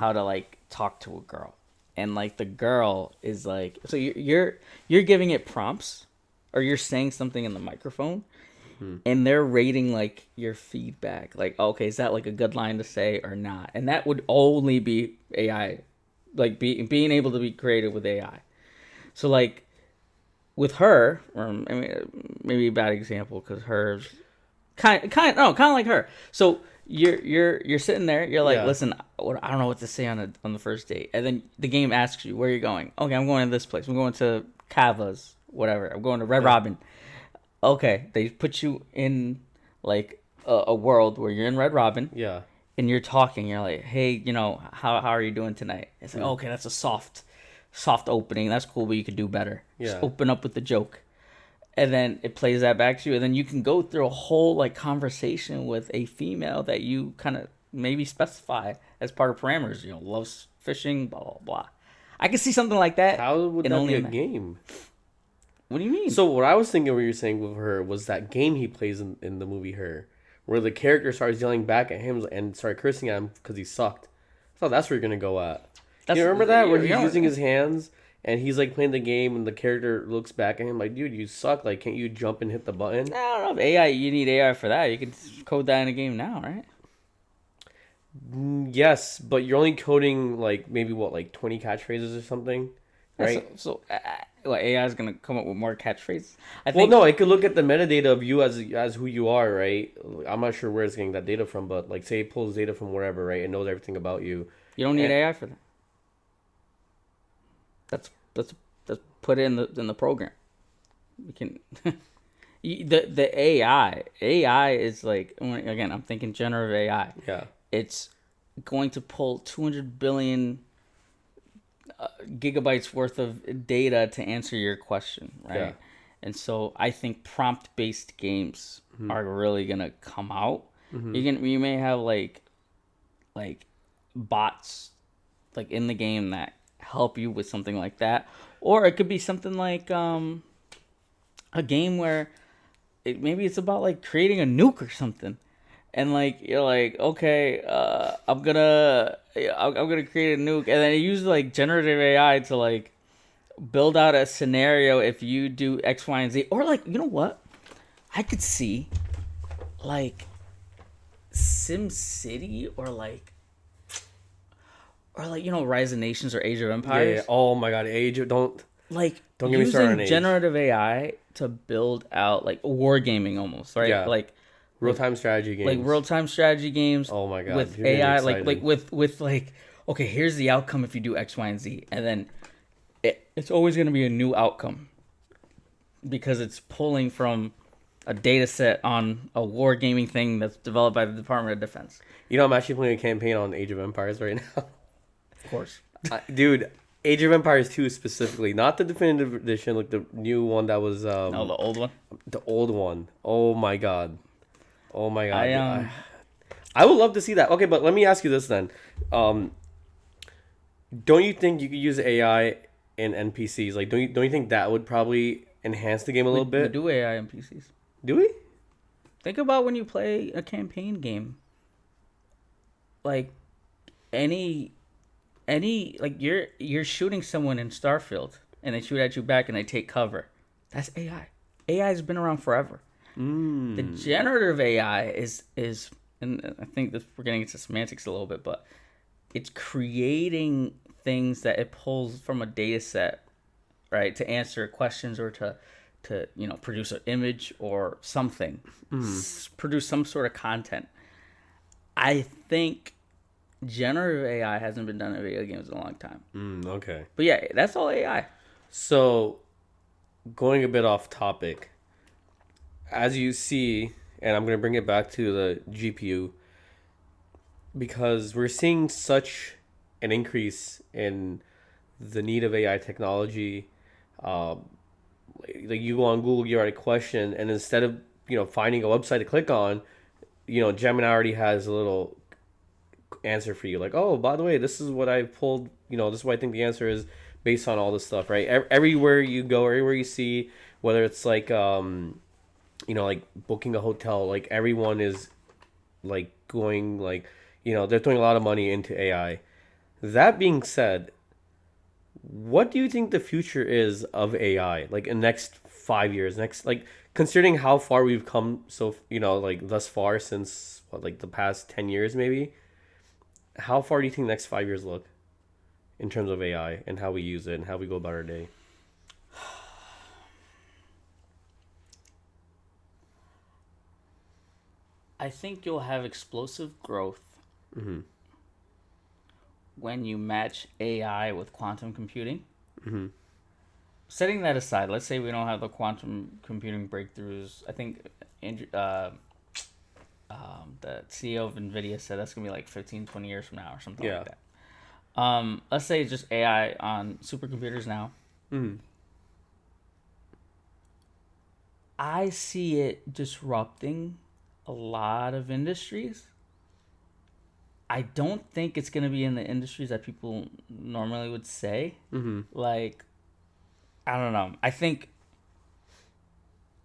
how to like talk to a girl, and like the girl is like, so you're giving it prompts, or you're saying something in the microphone, and they're rating like your feedback, like okay, is that like a good line to say or not, and that would only be AI, like being able to be creative with AI. So like with Her, or I mean, maybe a bad example because Her's kind of like Her. So you're sitting there, you're like, Yeah. listen, I don't know what to say on the first date, and then the game asks you where you're going. Okay, I'm going to this place. I'm going to Kava's, whatever. I'm going to Red Robin. Okay, they put you in like a world where you're in Red Robin. Yeah. And you're talking. You're like, hey, how are you doing tonight? It's like, okay, that's a soft opening. That's cool, but you could do better. Just Yeah. open up with the joke. And then it plays that back to you. And then you can go through a whole like conversation with a female that you kind of maybe specify as part of parameters. Loves fishing, blah, blah, blah. I could see something like that. How would in that only be a in that. game? What do you mean? So what I was thinking, what you're saying with Her was that game he plays in the movie Her, where the character starts yelling back at him and started cursing at him because he sucked. I thought that's where you're gonna go at. You remember that where he's using his hands and he's like playing the game and the character looks back at him like, dude, you suck. Like, can't you jump and hit the button? I don't know if AI. You need AI for that. You can code that in a game now, right? Yes, but you're only coding like maybe like 20 catchphrases or something, right? What, AI is gonna come up with more catchphrases? I Well, think. no, it could look at the metadata of you as who you are, right? I'm not sure where it's getting that data from, but like say it pulls data from wherever, right? It knows everything about you. You don't need And- AI for that. That's put in the program. We can the AI is like, again, I'm thinking generative AI. Yeah. It's going to pull 200 billion gigabytes worth of data to answer your question, right? Yeah. And so I think prompt based games are really gonna come out. You may have like bots like in the game that help you with something like that, or it could be something like a game where maybe it's about like creating a nuke or something, and like you're like, okay, I'm gonna create a nuke, and then it uses like generative AI to like build out a scenario if you do X, Y, and Z, or like, you know what, I could see like Sim City or like Rise of Nations or Age of Empires. Yeah. Oh my God, don't Don't get me started on Age. generative AI to build out like wargaming almost, right? Yeah. Like real-time strategy games. like real-time strategy games. Oh my God, with you're getting AI, excited. with like, okay, here's the outcome if you do X, Y, and Z, and then it's always going to be a new outcome because it's pulling from a data set on a wargaming thing that's developed by the Department of Defense. I'm actually playing a campaign on Age of Empires right now. Of course. Dude, Age of Empires 2 specifically, not the definitive edition, like the new one that was No, the old one. the old one. Oh my God. I I would love to see that. Okay, but let me ask you this then. Don't you think you could use AI in NPCs? Like, don't you think that would probably enhance the game a little we bit? do AI and PCs. Do we? Think about when you play a campaign game. Like any like you're shooting someone in Starfield and they shoot at you back and they take cover. That's AI. AI has been around forever. The generative AI is and I think this, we're getting into semantics a little bit, but it's creating things that it pulls from a data set, right, to answer questions or to produce an image or something, produce some sort of content. I think Generative AI hasn't been done in video games in a long time. Okay. But yeah, that's all AI. So, going a bit off topic, as you see, and I'm going to bring it back to the GPU, because we're seeing such an increase in the need of AI technology. Um, like you go on Google, you write a question, and instead of finding a website to click on, Gemini already has a little answer for you. Like, oh, by the way, this is what I pulled. This is what I think the answer is based on all this stuff, right? Everywhere you go, everywhere you see, whether it's like like booking a hotel, like everyone is like going like they're throwing a lot of money into AI. That being said, what do you think the future is of AI? Like in next 5 years, next like considering how far we've come, so like thus far since what, like the past 10 years maybe. How far do you think the next 5 years look in terms of AI and how we use it and how we go about our day? I think you'll have explosive growth Mm-hmm. when you match AI with quantum computing. Mm-hmm. Setting that aside, let's say we don't have the quantum computing breakthroughs. I think the CEO of NVIDIA said that's going to be like 15, 20 years from now or something Yeah. like that. Let's say it's just AI on supercomputers now. Mm-hmm. I see it disrupting a lot of industries. I don't think it's going to be in the industries that people normally would say. Mm-hmm. Like, I don't know. I think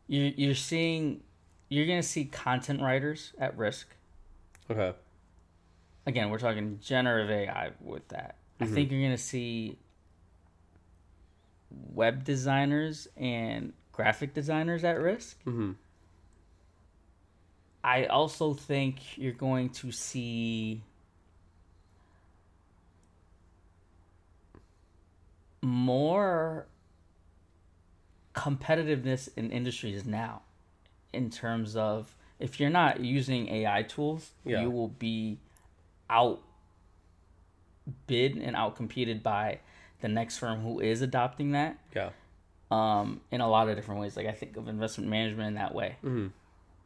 you're seeing you're going to see content writers at risk. Okay. Again, we're talking generative AI with that. I Mm-hmm. think you're going to see web designers and graphic designers at risk. Mm-hmm. I also think you're going to see more competitiveness in industries now in terms of if you're not using AI tools, Yeah. you will be outbid and outcompeted by the next firm who is adopting that Yeah. in a lot of different ways. Like I think of investment management in that way. Mm-hmm.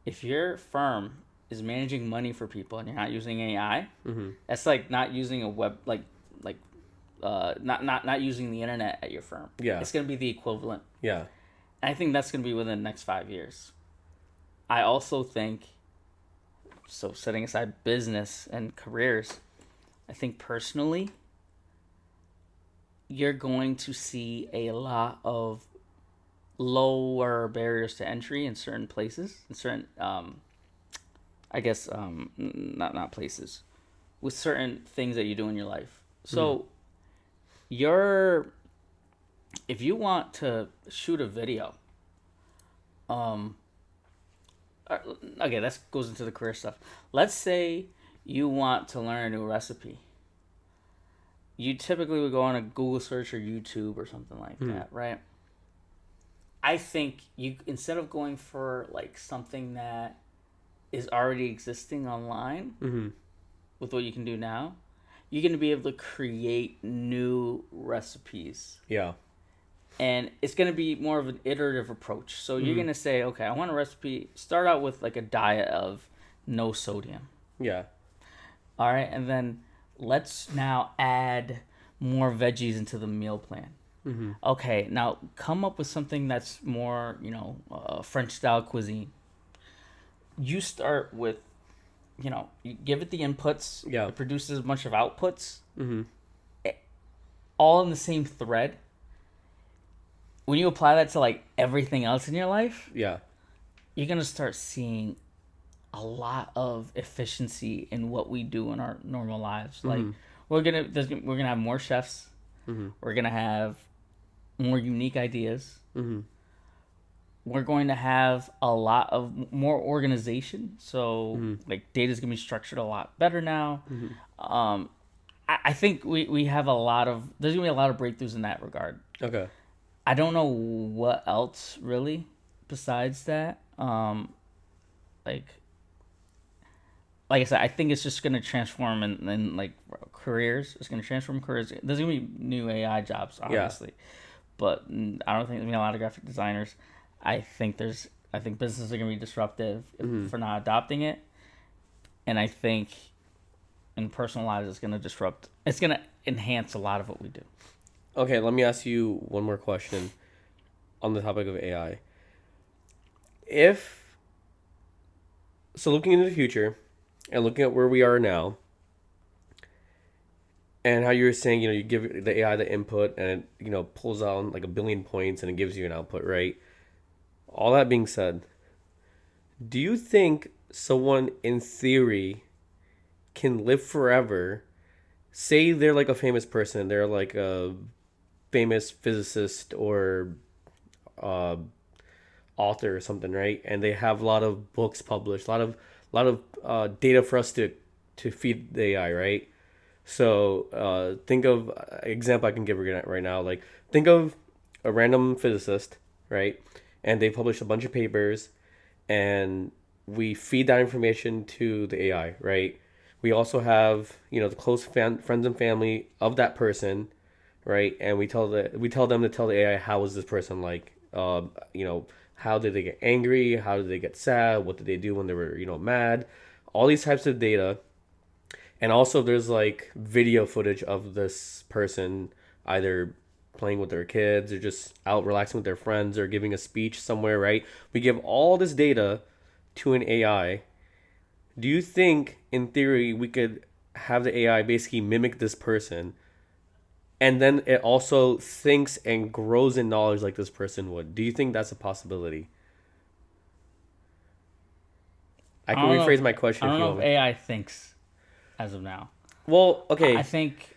If your firm is managing money for people and you're not using AI, Mm-hmm. that's like not using a web like not using the internet at your firm. Yeah. It's gonna be the equivalent. Yeah. And I think that's gonna be within the next 5 years. I also think so setting aside business and careers, I think personally you're going to see a lot of lower barriers to entry in certain places, in certain I guess not places, with certain things that you do in your life. Mm-hmm. So you're if you want to shoot a video, um, okay, that goes into the career stuff. Let's say you want to learn a new recipe. You typically would go on a Google search or YouTube or something like Mm-hmm. that, right? I think you instead of going for like something that is already existing online Mm-hmm. with what you can do now, you're going to be able to create new recipes. Yeah. And it's going to be more of an iterative approach. So you're Mm-hmm. going to say, okay, I want a recipe. Start out with like a diet of no sodium. Yeah. All right. And then let's now add more veggies into the meal plan. Mm-hmm. Okay. Now come up with something that's more, French style cuisine. You start with, you give it the inputs. Yeah. It produces a bunch of outputs. Mm-hmm. All in the same thread. When you apply that to like everything else in your life, Yeah. you're gonna start seeing a lot of efficiency in what we do in our normal lives. Mm-hmm. Like we're gonna have more chefs. Mm-hmm. We're gonna have more unique ideas. Mm-hmm. We're going to have a lot of more organization. So Mm-hmm. like data's gonna be structured a lot better now. Mm-hmm. I think we have there's gonna be a lot of breakthroughs in that regard. Okay. I don't know what else really besides that. Like like I said, I think it's just gonna transform in like careers. It's gonna transform careers. There's gonna be new AI jobs, Yeah. obviously, but I don't think there's gonna be a lot of graphic designers. I think businesses are gonna be disruptive Hmm. for not adopting it, and I think in personal lives it's gonna disrupt. It's gonna enhance a lot of what we do. Okay, let me ask you one more question on the topic of AI. If so, looking into the future and looking at where we are now, and how you were saying, you give the AI the input and it, pulls out like a billion points and it gives you an output, right? All that being said, do you think someone in theory can live forever? Say they're like a famous person, they're like a famous physicist or uh, author or something, right? And they have a lot of books published, a lot of data for us to feed the AI, right? So think of example I can give right now. Like think of a random physicist, right? And they publish a bunch of papers, and we feed that information to the AI, right? We also have the close friends and family of that person, right? And we tell them to tell the AI how is this person like, how did they get angry, how did they get sad, what did they do when they were mad, all these types of data. And also there's like video footage of this person either playing with their kids or just out relaxing with their friends or giving a speech somewhere, right? We give all this data to an AI. Do you think in theory we could have the AI basically mimic this person, and then it also thinks and grows in knowledge like this person would? Do you think that's a possibility? I I can don't know if rephrase my question I if don't you know want if me. AI thinks as of now. Well, I okay. think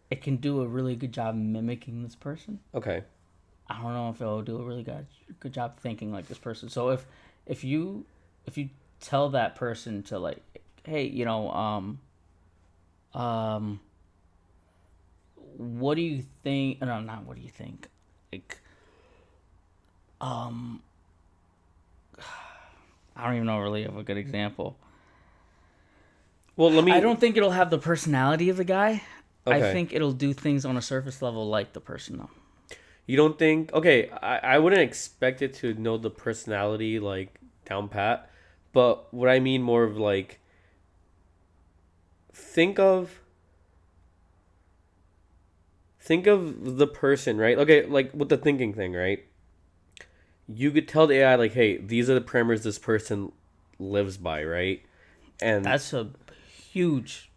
it can do a really good job mimicking this person. Okay. I don't know if it'll do a really good job thinking like this person. So if you if you tell that person to like, hey, um, what do you think? No, not what do you think. Like, um, I don't even know really of a good example. Well, let I me. don't think it'll have the personality of the guy. I Okay. think it'll do things on a surface level like the person though. You don't think? Okay, I wouldn't expect it to know the personality like down pat, but what I mean more of like think of think of the person, right? Okay, like with the thinking thing, right? You could tell the AI like, hey, these are the parameters this person lives by, right? And That's a huge,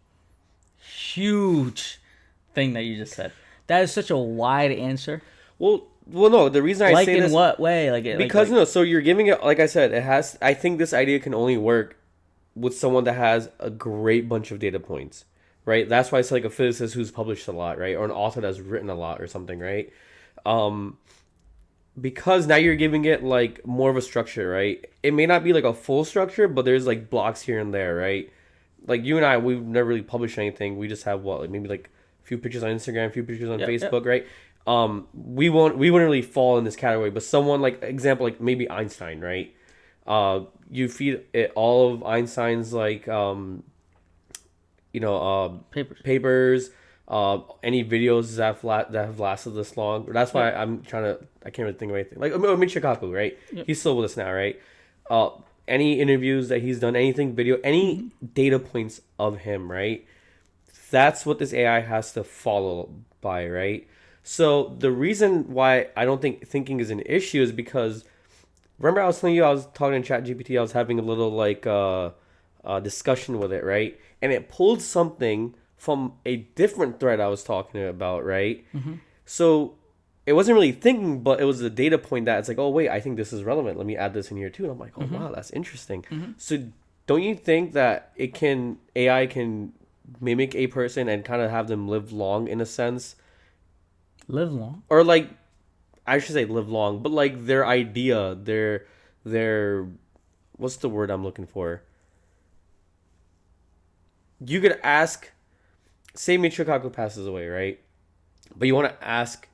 huge thing that you just said. That is such a wide answer. well, no. The reason I Like say in this what way? because no. So you're giving it like I said. It has. I think this idea can only work with someone that has a great bunch of data points, right? That's why it's like a physicist who's published a lot, right? Or an author that's written a lot or something, right? Um, because now you're giving it like more of a structure, right? It may not be like a full structure, but there's like blocks here and there, right? Like you and I, we've never really published anything. We just have what, like maybe like a few pictures on Instagram, a few pictures on Yep, yep. Facebook, right? We wouldn't really fall in this category, but someone like example like maybe Einstein, right? You feed it all of Einstein's like you know Papers. papers, any videos that have lasted this long. That's why Yep. I can't really think of anything. Like Mitch Shikaku, right? Yep. He's still with us now, right? Uh, any interviews that he's done, anything video, any Mm-hmm. data points of him, right? That's what this AI has to follow by, right? So the reason why I don't think thinking is an issue is because remember I was telling you I was talking to ChatGPT, I was having a little like discussion with it, right? And it pulled something from a different thread I was talking about, right? Mm-hmm. So it wasn't really thinking, but it was a data point that it's like, oh wait, I think this is relevant. Let me add this in here too. And I'm like, oh Mm-hmm. wow, that's interesting. Mm-hmm. So don't you think that AI can mimic a person and kind of have them live long in a sense, Live long. or like I should say live long, but like their idea, their what's the word I'm looking for? You could ask, say Michio Kaku passes away, right? But you want to ask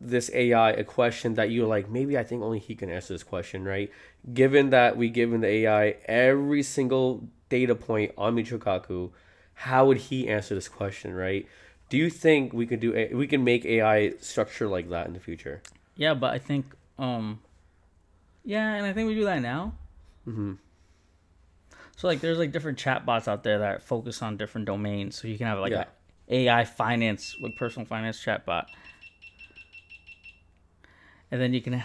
this AI a question that you're like, maybe I think only he can answer this question, right? Given that we given the AI every single data point on Michikaku, how would he answer this question, right? Do you think we can make AI structure like that in the future? Yeah, but I think yeah, and I think we do that now. Mm-hmm. So like there's like different chatbots out there that focus on different domains. So you can have like Yeah. a AI finance, like personal finance chatbot. And then you can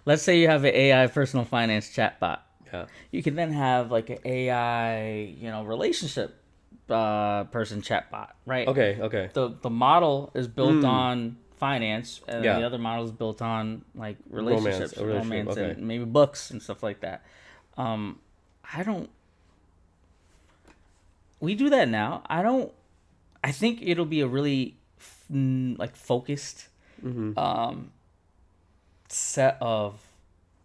let's say you have an AI personal finance chatbot. Yeah. You can then have like an AI, relationship person chatbot, right? Okay. Okay. The model is built Mm. on finance, and then the Yeah. other model is built on like Romance. relationships, A relationship. romance, Okay. and maybe books and stuff like that. I don't. We do that now. I don't. I think it'll be a really like focused Mm-hmm. set of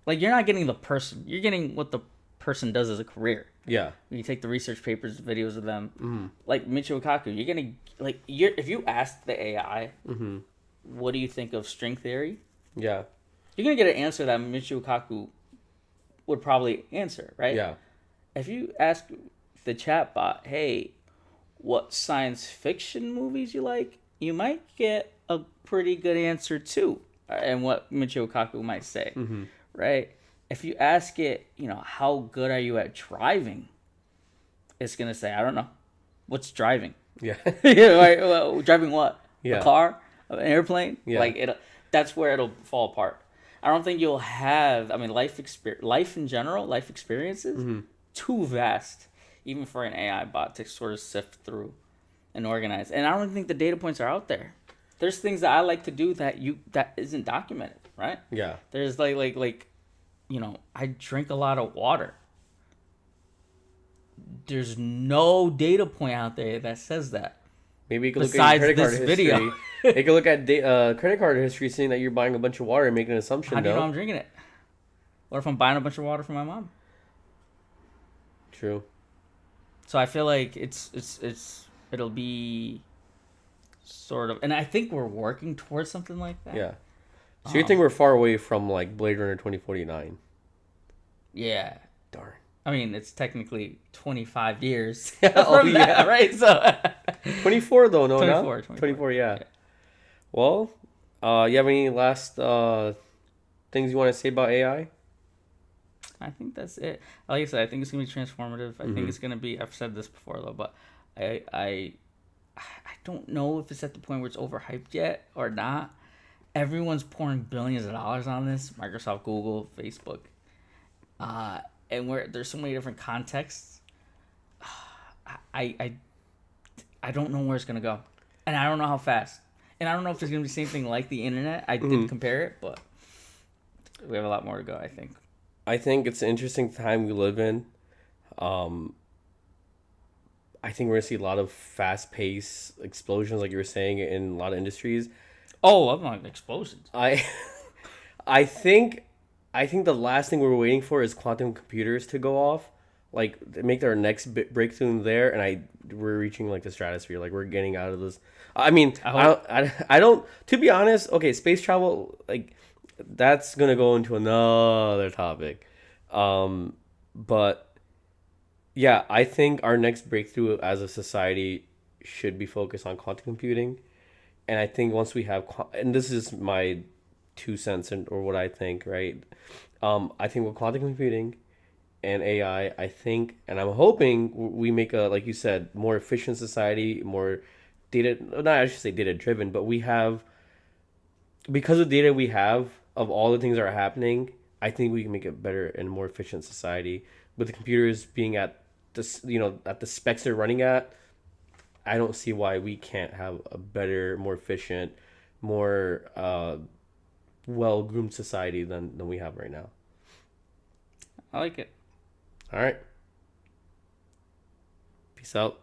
like you're not getting the person. You're getting what the person does as a career. Yeah. You take the research papers, videos of them, Mm-hmm. like Michio Kaku. You're gonna like if you ask the AI, Mm-hmm. what do you think of string theory? Yeah. You're gonna get an answer that Michio Kaku would probably answer, right? Yeah. If you ask the chatbot, hey, what science fiction movies you like, you might get a pretty good answer too, and what Michio Kaku might say, Mm-hmm. right? If you ask it, how good are you at driving? It's gonna say, I don't know. What's driving? Yeah. Yeah, right. Well, driving what? A Yeah. car? An airplane? Yeah. Like it. That's where it'll fall apart. I don't think you'll have. I mean, life in general, life experiences, Mm-hmm. too vast, even for an AI bot to sort of sift through and organize. And I don't think the data points are out there. There's things that I like to do that isn't documented, right? Yeah. There's like I drink a lot of water. There's no data point out there that says that. Maybe you could look at Besides your credit card this history. video. You could look at credit card history, seeing that you're buying a bunch of water and make an assumption. How do you know No. I'm drinking it? What if I'm buying a bunch of water for my mom? True. So I feel like it'll be sort of, and I think we're working towards something like that. Yeah. So you think we're far away from like Blade Runner 2049? Yeah. Darn. I mean, it's technically 25 years Oh, from yeah. that, right? So 24 though, no, 24, no? 24. 24, yeah. Well, you have any last things you want to say about AI? I think that's it. Like I said, I think it's gonna be transformative. I think it's gonna be. I've said this before though, but I don't know if it's at the point where it's overhyped yet or not. Everyone's pouring billions of dollars on this. Microsoft, Google, Facebook, and where there's so many different contexts. I don't know where it's gonna go, and I don't know how fast, and I don't know if there's gonna be the same thing like the internet. I didn't compare it, but we have a lot more to go. I think. I think it's an interesting time we live in. I think we're gonna see a lot of fast-paced explosions, like you were saying, in a lot of industries. Oh, I'm like explosions. I, I think, the last thing we're waiting for is quantum computers to go off, like make their next breakthrough there, and we're reaching like the stratosphere, like we're getting out of this. I mean, I don't. To be honest, okay, space travel, like that's gonna go into another topic, but yeah, I think our next breakthrough as a society should be focused on quantum computing. And I think once we have, and this is my 2 cents or what I think, right? I think with quantum computing and AI, I think, and I'm hoping we make a, like you said, more efficient society, more data, not I should say data driven, but we have, because of data we have of all the things that are happening, I think we can make a better and more efficient society. With the computers being at this, at the specs they're running at, I don't see why we can't have a better, more efficient, more well-groomed society than we have right now. I like it. All right. Peace out.